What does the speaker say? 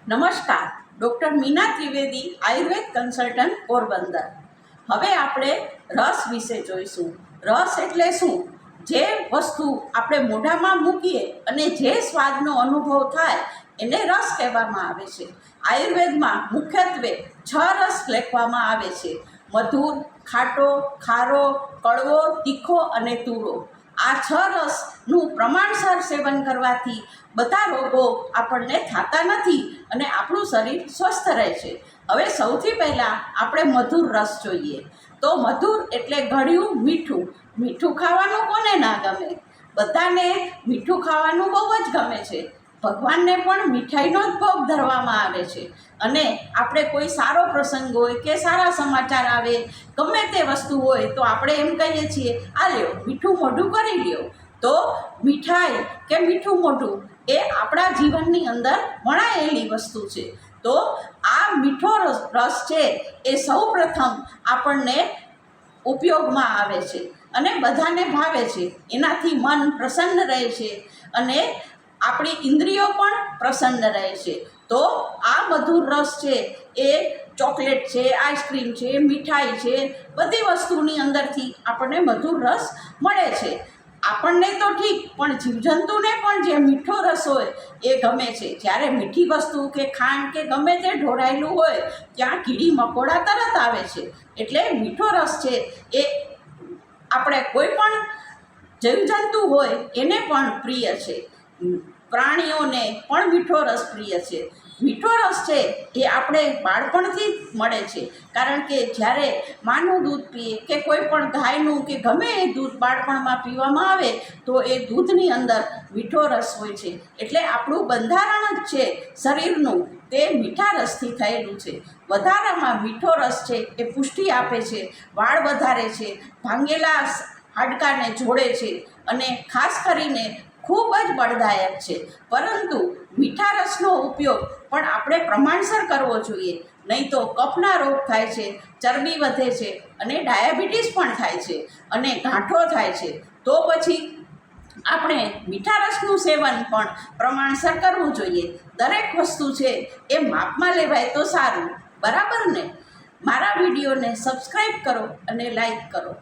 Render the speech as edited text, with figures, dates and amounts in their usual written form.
નમસ્કાર, doctor Meena Trivedi, Ayurveda consultant, Porbandar. હવે આપણે રસ વિશે જોઈશું. રસ એટલે શું? જે વસ્તુ આપણે મોઢામાં મૂકીએ અને જે સ્વાદનો અનુભવ થાય એને રસ કહેવામાં આવે છે. આયુર્વેદમાં મુખ્યત્વે 6 રસ લખવામાં આવે છે: મધુર, ખાટો, ખારો, કડવો, તીખો અને તુરો. આ 6 રસનું પ્રમાણસર સેવન કરવાથી બધા રોગો આપણને થતા નથી અને આપણું શરીર સ્વસ્થ રહે છે. હવે સૌથી પહેલાં આપણે મધુર રસ જોઈએ. તો મધુર એટલે ગળ્યું મીઠું. મીઠું ખાવાનું કોને ના ગમે? બધાને મીઠું ખાવાનું બહુ જ ગમે છે. ભગવાનને પણ મીઠાઈનો જ ભોગ ધરવામાં આવે છે. અને આપણે કોઈ સારો પ્રસંગ હોય કે સારા સમાચાર આવે, ગમે તે વસ્તુ હોય તો આપણે એમ કહીએ છીએ, આ લ્યો મીઠું મોઢું કરી લ્યો. તો મીઠાઈ કે મીઠું મોઢું એ આપણા જીવનની અંદર વણાયેલી વસ્તુ છે. તો આ મીઠો રસ છે એ સૌ પ્રથમ આપણને ઉપયોગમાં આવે છે અને બધાને ભાવે છે. એનાથી મન પ્રસન્ન રહે છે અને આપણી ઇન્દ્રિયો પણ પ્રસન્ન રહે છે. તો આ મધુર રસ છે એ ચોકલેટ છે, આઈસ્ક્રીમ છે, મીઠાઈ છે, બધી વસ્તુની અંદરથી આપણને મધુર રસ મળે છે. આપણને તો ઠીક, પણ જીવજંતુને પણ જે મીઠો રસ હોય એ ગમે છે. જ્યારે મીઠી વસ્તુ કે ખાંડ કે ગમે તે ઢોળાયેલું હોય ત્યાં કીડી મકોડા તરત આવે છે. એટલે મીઠો રસ છે એ આપણે કોઈ પણ જીવજંતુ હોય એને પણ પ્રિય છે. પ્રાણીઓને પણ મીઠો રસ પ્રિય છે. મીઠો રસ છે એ આપણે બાળપણથી જ મળે છે. કારણ કે જ્યારે માનું દૂધ પીએ કે કોઈ પણ ગાયનું કે ગમે એ દૂધ બાળપણમાં પીવામાં આવે તો એ દૂધની અંદર મીઠો રસ હોય છે. એટલે આપણું બંધારણ જ છે શરીરનું તે મીઠા રસથી થયેલું છે. વધારામાં મીઠો રસ છે એ પુષ્ટિ આપે છે, વાળ વધારે છે, ભાંગેલા હાડકાને જોડે છે અને ખાસ કરીને ખૂબ જ બળદાયક છે. પરંતુ મીઠા રસનો ઉપયોગ પણ આપણે પ્રમાણસર કરવો જોઈએ, નહીં તો કફના રોગ થાય છે, ચરબી વધે છે અને ડાયાબિટીસ પણ થાય છે અને ગાંઠો થાય છે. તો પછી આપણે મીઠા રસનું સેવન પણ પ્રમાણસર કરવું જોઈએ. દરેક વસ્તુ છે એ માપમાં લેવાય તો સારું, બરાબર ને? મારા વિડીયોને સબસ્ક્રાઈબ કરો અને લાઈક કરો.